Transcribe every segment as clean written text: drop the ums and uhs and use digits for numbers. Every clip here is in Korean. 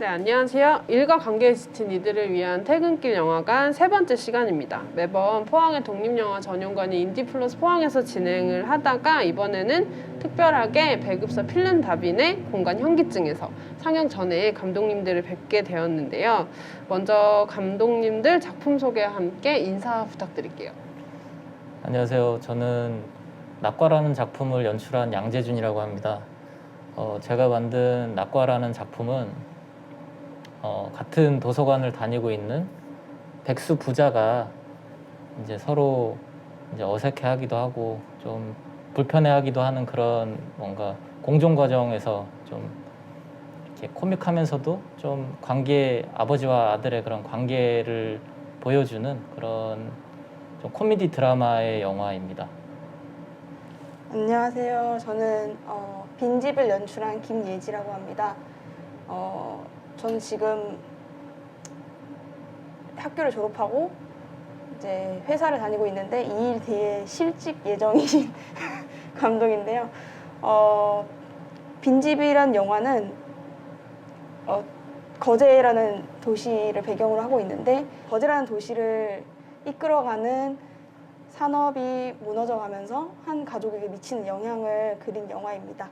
네, 안녕하세요. 일과 관계에 지친 이들을 위한 퇴근길 영화관 세 번째 시간입니다. 매번 포항의 독립영화 전용관인 인디플러스 포항에서 진행을 하다가 이번에는 특별하게 배급사 필름다빈의 공간 현기증에서 상영 전에 감독님들을 뵙게 되었는데요. 먼저 감독님들 작품 소개와 함께 인사 부탁드릴게요. 안녕하세요. 저는 낙과라는 작품을 연출한 양재준이라고 합니다. 제가 만든 낙과라는 작품은 같은 도서관을 다니고 있는 백수 부자가 이제 서로 이제 어색해하기도 하고 좀 불편해하기도 하는 그런 뭔가 공존 과정에서 좀 이렇게 코믹하면서도 좀 아버지와 아들의 그런 관계를 보여주는 그런 좀 코미디 드라마의 영화입니다. 안녕하세요. 저는 빈집을 연출한 김예지라고 합니다. 저는 지금 학교를 졸업하고 이제 회사를 다니고 있는데 2일 뒤에 실직 예정인 감독인데요. 빈집이란 영화는 거제라는 도시를 배경으로 하고 있는데 거제라는 도시를 이끌어가는 산업이 무너져가면서 한 가족에게 미치는 영향을 그린 영화입니다.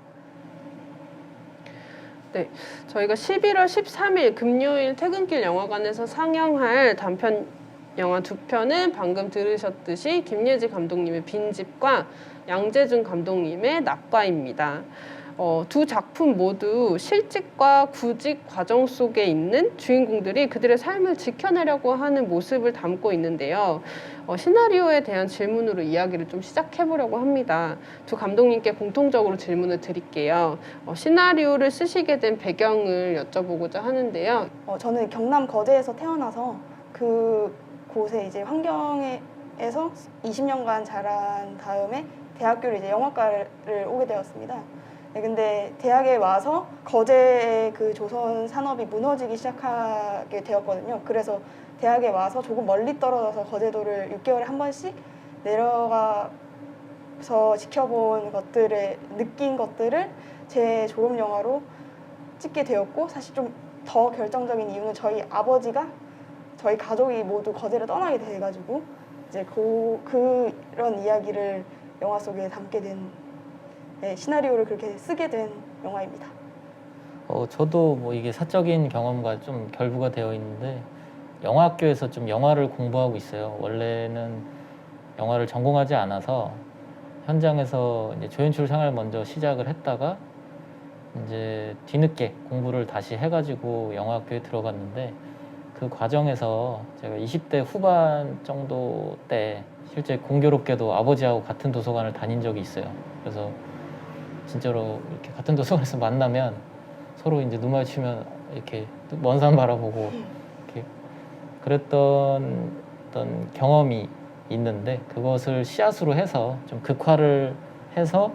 네, 저희가 11월 13일 금요일 퇴근길 영화관에서 상영할 단편 영화 두 편은 방금 들으셨듯이 김예지 감독님의 빈집과 양재준 감독님의 낙과입니다. 두 작품 모두 실직과 구직 과정 속에 있는 주인공들이 그들의 삶을 지켜내려고 하는 모습을 담고 있는데요. 시나리오에 대한 질문으로 이야기를 좀 시작해보려고 합니다. 두 감독님께 공통적으로 질문을 드릴게요. 시나리오를 쓰시게 된 배경을 여쭤보고자 하는데요. 저는 경남 거제에서 태어나서 그 곳에 이제 환경에서 20년간 자란 다음에 대학교를 이제 영화과를 오게 되었습니다. 네, 근데 대학에 와서 거제의 그 조선 산업이 무너지기 시작하게 되었거든요. 그래서 대학에 와서 조금 멀리 떨어져서 거제도를 6개월에 한 번씩 내려가서 지켜본 느낀 것들을 제 졸업 영화로 찍게 되었고, 사실 좀 더 결정적인 이유는 저희 아버지가 저희 가족이 모두 거제를 떠나게 돼가지고 이제 그런 이야기를 영화 속에 담게 된 시나리오를 그렇게 쓰게 된 영화입니다. 저도 뭐 이게 사적인 경험과 좀 결부가 되어 있는데 영화학교에서 좀 영화를 공부하고 있어요. 원래는 영화를 전공하지 않아서 현장에서 이제 조연출 생활을 먼저 시작을 했다가 이제 뒤늦게 공부를 다시 해가지고 영화학교에 들어갔는데 그 과정에서 제가 20대 후반 정도 때 실제 공교롭게도 아버지하고 같은 도서관을 다닌 적이 있어요. 그래서 진짜로 이렇게 같은 도서관에서 만나면 서로 이제 눈 마주치면 이렇게 먼 산 바라보고 이렇게 그랬던 어떤 경험이 있는데 그것을 씨앗으로 해서 좀 극화를 해서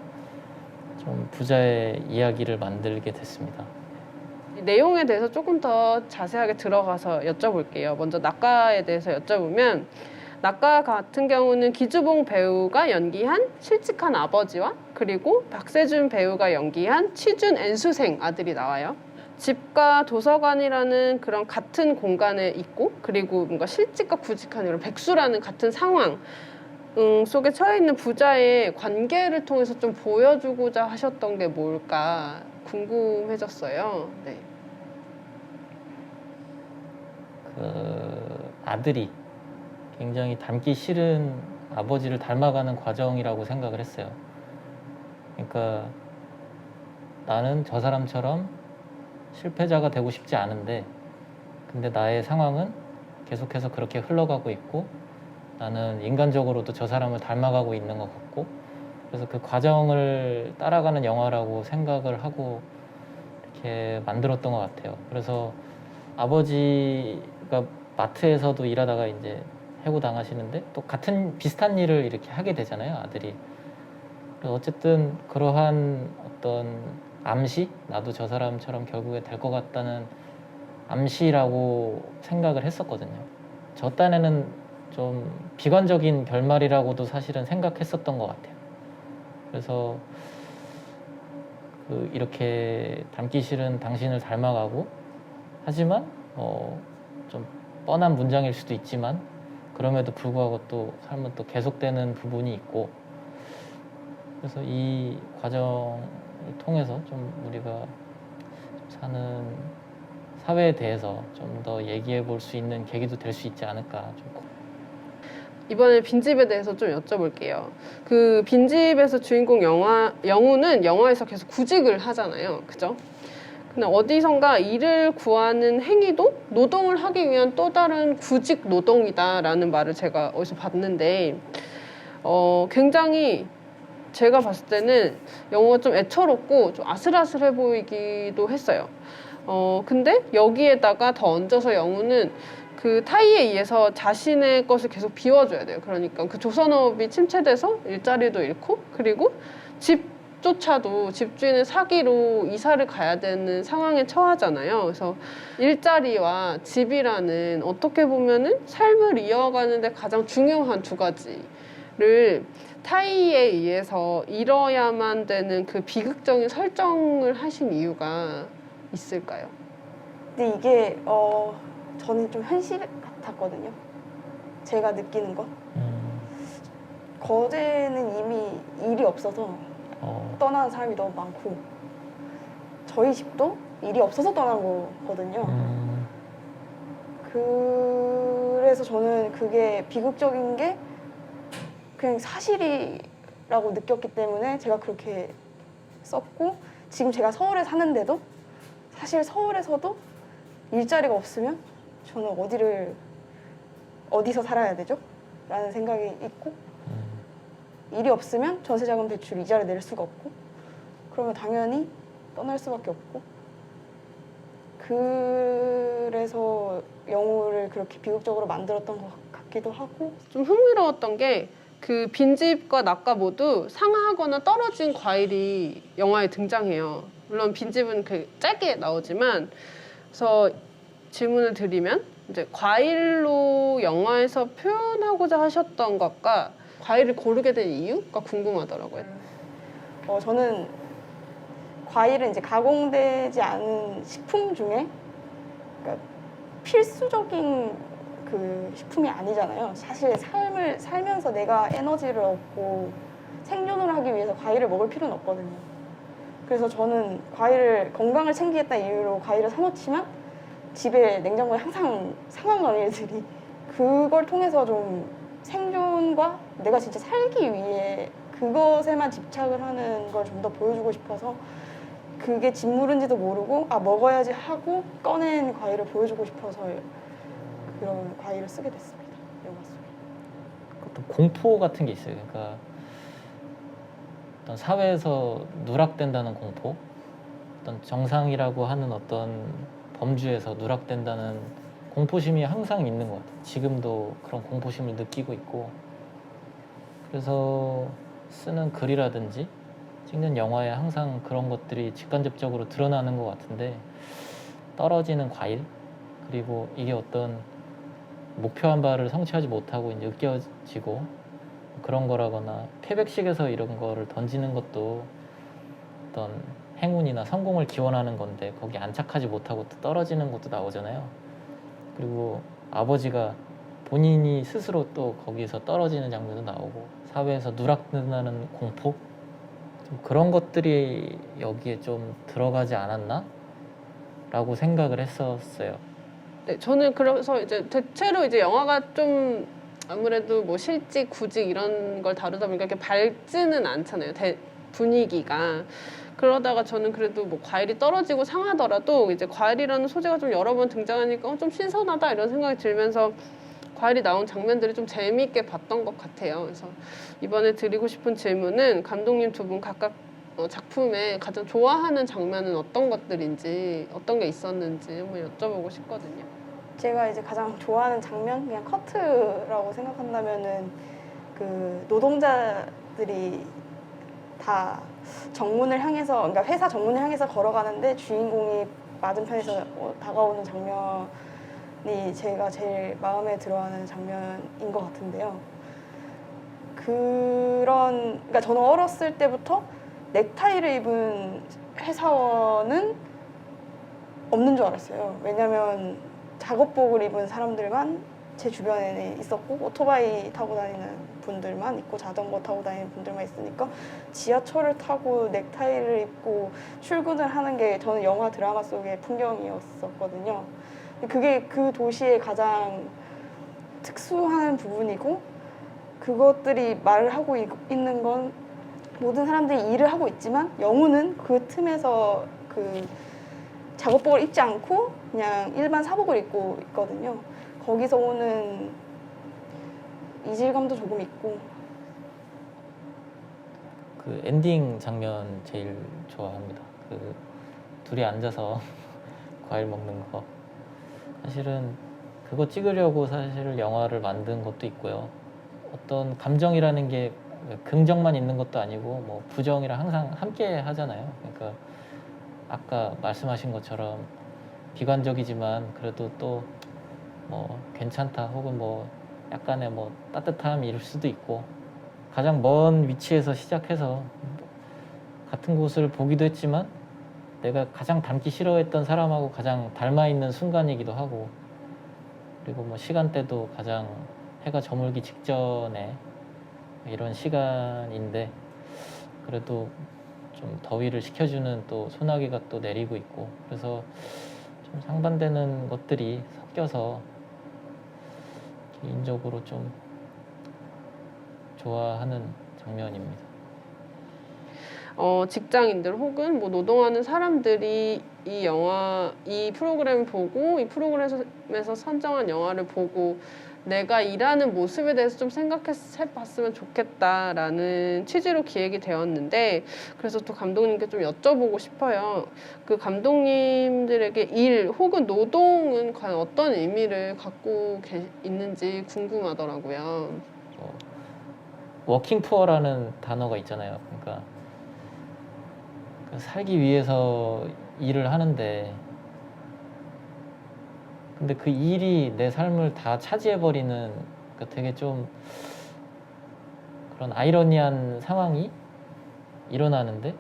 좀 부자의 이야기를 만들게 됐습니다. 내용에 대해서 조금 더 자세하게 들어가서 여쭤볼게요. 먼저 낙과에 대해서 여쭤보면 낙과 같은 경우는 기주봉 배우가 연기한 실직한 아버지와 그리고 박세준 배우가 연기한 취준 N수생 아들이 나와요. 집과 도서관이라는 그런 같은 공간에 있고 그리고 뭔가 실직과 구직한 이런 백수라는 같은 상황 속에 처해 있는 부자의 관계를 통해서 좀 보여주고자 하셨던 게 뭘까 궁금해졌어요. 네. 그 아들이 굉장히 닮기 싫은 아버지를 닮아가는 과정이라고 생각을 했어요. 그러니까 나는 저 사람처럼 실패자가 되고 싶지 않은데 근데 나의 상황은 계속해서 그렇게 흘러가고 있고 나는 인간적으로도 저 사람을 닮아가고 있는 것 같고 그래서 그 과정을 따라가는 영화라고 생각을 하고 이렇게 만들었던 것 같아요. 그래서 아버지가 마트에서도 일하다가 이제 해고 당하시는데 또 비슷한 일을 이렇게 하게 되잖아요, 아들이. 그래서 어쨌든 그러한 어떤 암시, 나도 저 사람처럼 결국에 될 것 같다는 암시라고 생각을 했었거든요. 저 딴에는 좀 비관적인 결말이라고도 사실은 생각했었던 것 같아요. 그래서 이렇게 닮기 싫은 당신을 닮아가고 하지만 좀 뻔한 문장일 수도 있지만 그럼에도 불구하고 또 삶은 또 계속되는 부분이 있고, 그래서 이 과정을 통해서 좀 우리가 사는 사회에 대해서 좀 더 얘기해 볼 수 있는 계기도 될 수 있지 않을까. 이번에 빈집에 대해서 좀 여쭤볼게요. 그 빈집에서 주인공 영우는 영화에서 계속 구직을 하잖아요. 그죠? 근데 어디선가 일을 구하는 행위도 노동을 하기 위한 또 다른 구직 노동이다라는 말을 제가 어디서 봤는데, 굉장히 제가 봤을 때는 영우가 좀 애처롭고 좀 아슬아슬해 보이기도 했어요. 근데 여기에다가 더 얹어서 영우는 그 타이에 의해서 자신의 것을 계속 비워줘야 돼요. 그러니까 그 조선업이 침체돼서 일자리도 잃고, 그리고 집조차도 집주인을 사기로 이사를 가야 되는 상황에 처하잖아요. 그래서 일자리와 집이라는 어떻게 보면은 삶을 이어가는데 가장 중요한 두 가지를 타이에 의해서 잃어야만 되는 그 비극적인 설정을 하신 이유가 있을까요? 근데 이게 저는 좀 현실 같았거든요. 제가 느끼는 건. 거제는 이미 일이 없어서 떠나는 사람이 너무 많고, 저희 집도 일이 없어서 떠난 거거든요. 그래서 저는 그게 비극적인 게 그냥 사실이라고 느꼈기 때문에 제가 그렇게 썼고, 지금 제가 서울에 사는데도 사실 서울에서도 일자리가 없으면 저는 어디서 살아야 되죠? 라는 생각이 있고, 일이 없으면 전세자금 대출 이자를 낼 수가 없고, 그러면 당연히 떠날 수밖에 없고, 그래서 영우를 그렇게 비극적으로 만들었던 것 같기도 하고. 좀 흥미로웠던 게 그 빈집과 낙가 모두 상하거나 떨어진 과일이 영화에 등장해요. 물론 빈집은 그 짧게 나오지만, 그래서 질문을 드리면 이제 과일로 영화에서 표현하고자 하셨던 것과 과일을 고르게 된 이유가 궁금하더라고요. 저는 과일은 이제 가공되지 않은 식품 중에, 그러니까 필수적인 그 식품이 아니잖아요. 사실 삶을 살면서 내가 에너지를 얻고 생존을 하기 위해서 과일을 먹을 필요는 없거든요. 그래서 저는 건강을 챙기겠다는 이유로 과일을 사놓지만 집에 냉장고에 항상 상한 과일들이, 그걸 통해서 좀 생존과 내가 진짜 살기 위해 그것에만 집착을 하는 걸 좀 더 보여주고 싶어서, 그게 짓무른지도 모르고 먹어야지 하고 꺼낸 과일을 보여주고 싶어서 그런 과일을 쓰게 됐습니다. 영화 속에. 어떤 공포 같은 게 있어요. 그러니까 어떤 사회에서 누락된다는 공포, 어떤 정상이라고 하는 어떤 범주에서 누락된다는 공포심이 항상 있는 것 같아요. 지금도 그런 공포심을 느끼고 있고, 그래서 쓰는 글이라든지 찍는 영화에 항상 그런 것들이 직간접적으로 드러나는 것 같은데, 떨어지는 과일, 그리고 이게 어떤 목표한 바를 성취하지 못하고 이제 으깨어지고 그런 거라거나, 패백식에서 이런 거를 던지는 것도 어떤 행운이나 성공을 기원하는 건데 거기 안착하지 못하고 또 떨어지는 것도 나오잖아요. 그리고 아버지가 본인이 스스로 또 거기서 떨어지는 장면도 나오고, 사회에서 누락된다는 공포, 좀 그런 것들이 여기에 좀 들어가지 않았나? 라고 생각을 했었어요. 네, 저는 그래서 이제 대체로 이제 영화가 좀 아무래도 뭐 실직, 구직 이런 걸 다루다 보니까 이렇게 밝지는 않잖아요. 분위기가. 그러다가 저는 그래도 뭐 과일이 떨어지고 상하더라도 이제 과일이라는 소재가 좀 여러 번 등장하니까 좀 신선하다 이런 생각이 들면서 과일이 나온 장면들을 좀 재미있게 봤던 것 같아요. 그래서 이번에 드리고 싶은 질문은 감독님 두 분 각각 작품에 가장 좋아하는 장면은 어떤 것들인지, 어떤 게 있었는지 한번 여쭤보고 싶거든요. 제가 이제 가장 좋아하는 장면, 그냥 커트라고 생각한다면은 그 노동자들이 다 정문을 향해서, 그러니까 회사 정문을 향해서 걸어가는데 주인공이 맞은편에서 다가오는 장면이 제가 제일 마음에 들어하는 장면인 것 같은데요. 그러니까 저는 어렸을 때부터 넥타이를 입은 회사원은 없는 줄 알았어요. 왜냐면 작업복을 입은 사람들만 제 주변에는 있었고 오토바이 타고 다니는 분들만 있고 자전거 타고 다니는 분들만 있으니까 지하철을 타고 넥타이를 입고 출근을 하는 게 저는 영화 드라마 속의 풍경이었었거든요. 그게 그 도시의 가장 특수한 부분이고 그것들이 말을 하고 있는 건 모든 사람들이 일을 하고 있지만 영우는 그 틈에서 그 작업복을 입지 않고 그냥 일반 사복을 입고 있거든요. 거기서 오는 이질감도 조금 있고. 그 엔딩 장면 제일 좋아합니다. 그 둘이 앉아서 과일 먹는 거. 사실은 그거 찍으려고 사실 영화를 만든 것도 있고요. 어떤 감정이라는 게 긍정만 있는 것도 아니고 뭐 부정이랑 항상 함께 하잖아요. 그러니까 아까 말씀하신 것처럼 비관적이지만 그래도 또 뭐 괜찮다 혹은 뭐 약간의 뭐 따뜻함일 수도 있고 가장 먼 위치에서 시작해서 같은 곳을 보기도 했지만 내가 가장 닮기 싫어했던 사람하고 가장 닮아 있는 순간이기도 하고 그리고 뭐 시간대도 가장 해가 저물기 직전에 이런 시간인데 그래도 좀 더위를 식혀주는 또 소나기가 또 내리고 있고 그래서 좀 상반되는 것들이 섞여서 개인적으로 좀 좋아하는 장면입니다. 직장인들 혹은 뭐 노동하는 사람들이 이 프로그램을 보고 이 프로그램에서 선정한 영화를 보고 내가 일하는 모습에 대해서 좀 생각해봤으면 좋겠다라는 취지로 기획이 되었는데 그래서 또 감독님께 좀 여쭤보고 싶어요. 그 감독님들에게 일 혹은 노동은 과연 어떤 의미를 갖고 있는지 궁금하더라고요. 워킹 푸어라는 단어가 있잖아요. 그러니까 살기 위해서 일을 하는데 근데 그 일이 내 삶을 다 차지해버리는 그러니까 되게 좀 그런 아이러니한 상황이 일어나는데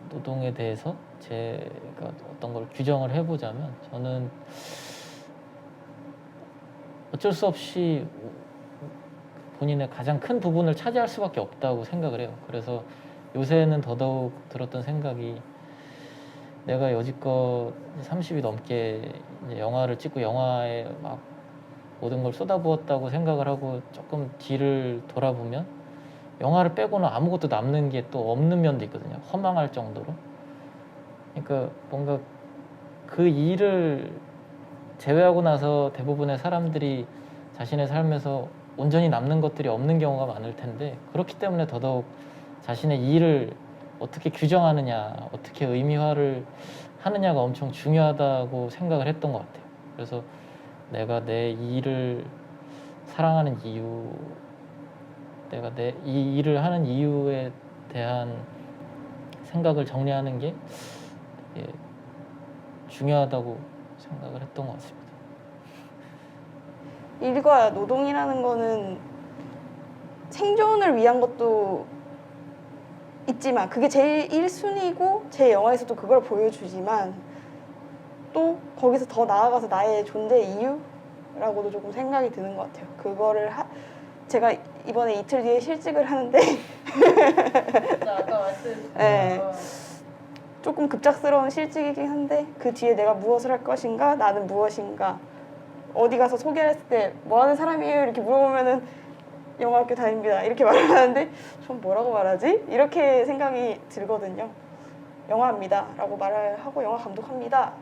노동에 대해서 제가 어떤 걸 규정을 해보자면 저는 어쩔 수 없이 본인의 가장 큰 부분을 차지할 수밖에 없다고 생각을 해요. 그래서 요새는 더더욱 들었던 생각이 내가 여지껏 30이 넘게 이제 영화를 찍고 영화에 막 모든 걸 쏟아부었다고 생각을 하고 조금 뒤를 돌아보면 영화를 빼고는 아무것도 남는 게 또 없는 면도 있거든요. 허망할 정도로. 그러니까 뭔가 그 일을 제외하고 나서 대부분의 사람들이 자신의 삶에서 온전히 남는 것들이 없는 경우가 많을 텐데 그렇기 때문에 더더욱 자신의 일을 어떻게 규정하느냐, 어떻게 의미화를 하느냐가 엄청 중요하다고 생각을 했던 것 같아요. 그래서 내가 내 일을 사랑하는 이유, 내가 이 일을 하는 이유에 대한 생각을 정리하는 게 되게 중요하다고 생각을 했던 것 같습니다. 일과 노동이라는 거는 생존을 위한 것도 있지만 그게 제일 1순위고 제 영화에서도 그걸 보여주지만 또 거기서 더 나아가서 나의 존재 이유라고도 조금 생각이 드는 것 같아요. 그거를 제가 이번에 이틀 뒤에 실직을 하는데 아까 말씀해주신 네. 조금 급작스러운 실직이긴 한데 그 뒤에 내가 무엇을 할 것인가 나는 무엇인가 어디 가서 소개를 했을 때 뭐 하는 사람이에요? 이렇게 물어보면은 영화학교 다닙니다. 이렇게 말을 하는데 좀 뭐라고 말하지? 이렇게 생각이 들거든요. 영화입니다. 라고 말을 하고 영화 감독합니다.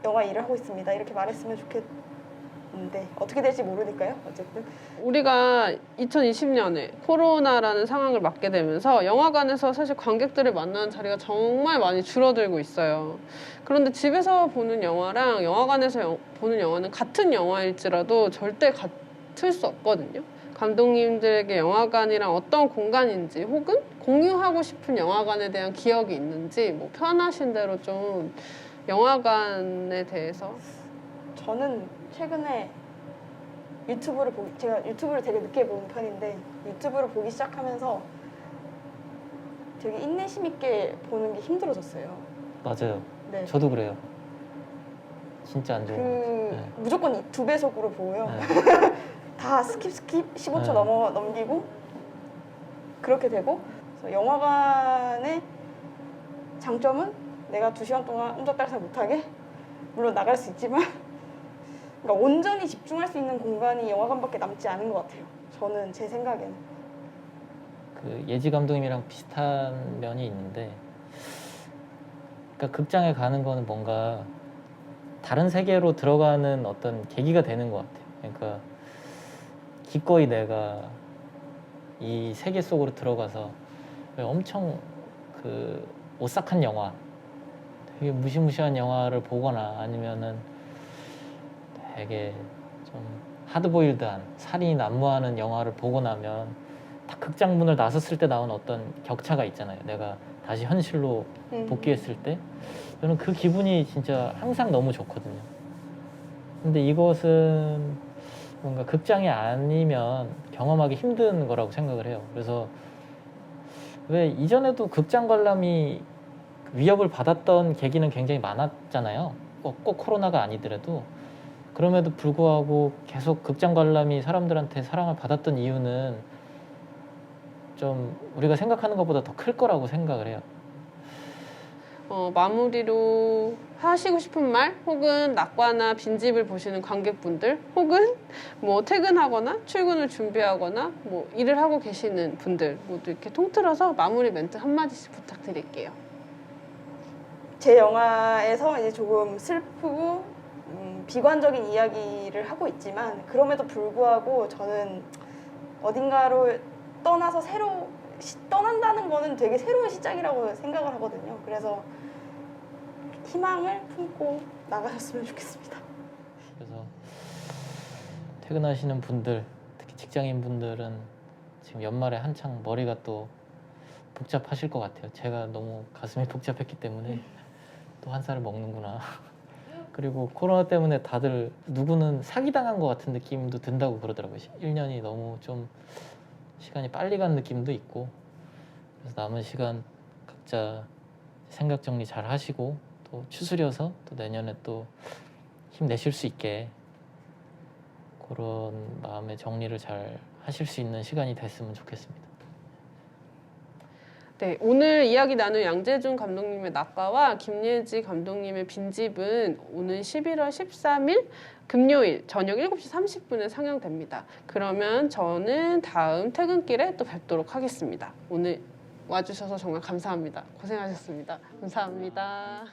영화 일을 하고 있습니다. 이렇게 말했으면 좋겠는데 어떻게 될지 모르니까요. 어쨌든 우리가 2020년에 코로나라는 상황을 맞게 되면서 영화관에서 사실 관객들을 만나는 자리가 정말 많이 줄어들고 있어요. 그런데 집에서 보는 영화랑 영화관에서 보는 영화는 같은 영화일지라도 절대 같을 수 없거든요. 감독님들에게 영화관이랑 어떤 공간인지 혹은 공유하고 싶은 영화관에 대한 기억이 있는지 뭐 편하신 대로 좀 영화관에 대해서. 저는 최근에 제가 유튜브를 되게 늦게 보는 편인데 유튜브를 보기 시작하면서 되게 인내심 있게 보는 게 힘들어졌어요. 맞아요. 네. 저도 그래요. 진짜 안 좋은 것 같아요. 네. 무조건 2배속으로 보고요. 네. 다 스킵 15초 네. 넘기고 그렇게 되고, 그래서 영화관의 장점은 내가 2시간 동안 옴짝달싹 못하게, 물론 나갈 수 있지만 그러니까 온전히 집중할 수 있는 공간이 영화관밖에 남지 않은 것 같아요. 저는 제 생각에는. 그 예지 감독님이랑 비슷한 면이 있는데, 그러니까 극장에 가는 거는 뭔가 다른 세계로 들어가는 어떤 계기가 되는 것 같아요. 그러니까 기꺼이 내가 이 세계 속으로 들어가서 엄청 그 오싹한 영화, 되게 무시무시한 영화를 보거나 아니면은 되게 좀 하드보일드한 살인이 난무하는 영화를 보고 나면 딱 극장 문을 나섰을 때 나온 어떤 격차가 있잖아요. 내가 다시 현실로 복귀했을 때 저는 그 기분이 진짜 항상 너무 좋거든요. 근데 이것은 뭔가 극장이 아니면 경험하기 힘든 거라고 생각을 해요. 그래서 왜 이전에도 극장 관람이 위협을 받았던 계기는 굉장히 많았잖아요. 꼭 코로나가 아니더라도. 그럼에도 불구하고 계속 극장 관람이 사람들한테 사랑을 받았던 이유는 좀 우리가 생각하는 것보다 더 클 거라고 생각을 해요. 마무리로 하시고 싶은 말, 혹은 낙과나 빈집을 보시는 관객분들, 혹은 뭐 퇴근하거나 출근을 준비하거나 뭐 일을 하고 계시는 분들 모두 이렇게 통틀어서 마무리 멘트 한마디씩 부탁드릴게요. 제 영화에서 이제 조금 슬프고 비관적인 이야기를 하고 있지만, 그럼에도 불구하고 저는 어딘가로 떠나서 떠난다는 거는 되게 새로운 시작이라고 생각을 하거든요. 그래서 희망을 품고 나가셨으면 좋겠습니다. 그래서 퇴근하시는 분들, 특히 직장인 분들은 지금 연말에 한창 머리가 또 복잡하실 것 같아요. 제가 너무 가슴이 복잡했기 때문에 또 한 살을 먹는구나. 그리고 코로나 때문에 다들 누구는 사기당한 것 같은 느낌도 든다고 그러더라고요. 1년이 너무 좀 시간이 빨리 간 느낌도 있고, 그래서 남은 시간 각자 생각 정리 잘 하시고 또 추스려서 또 내년에 또 힘내실 수 있게 그런 마음의 정리를 잘 하실 수 있는 시간이 됐으면 좋겠습니다. 네, 오늘 이야기 나눌 양재준 감독님의 낙과와 김예지 감독님의 빈집은 오는 11월 13일 금요일 저녁 7시 30분에 상영됩니다. 그러면 저는 다음 퇴근길에 또 뵙도록 하겠습니다. 오늘 와주셔서 정말 감사합니다. 고생하셨습니다. 감사합니다.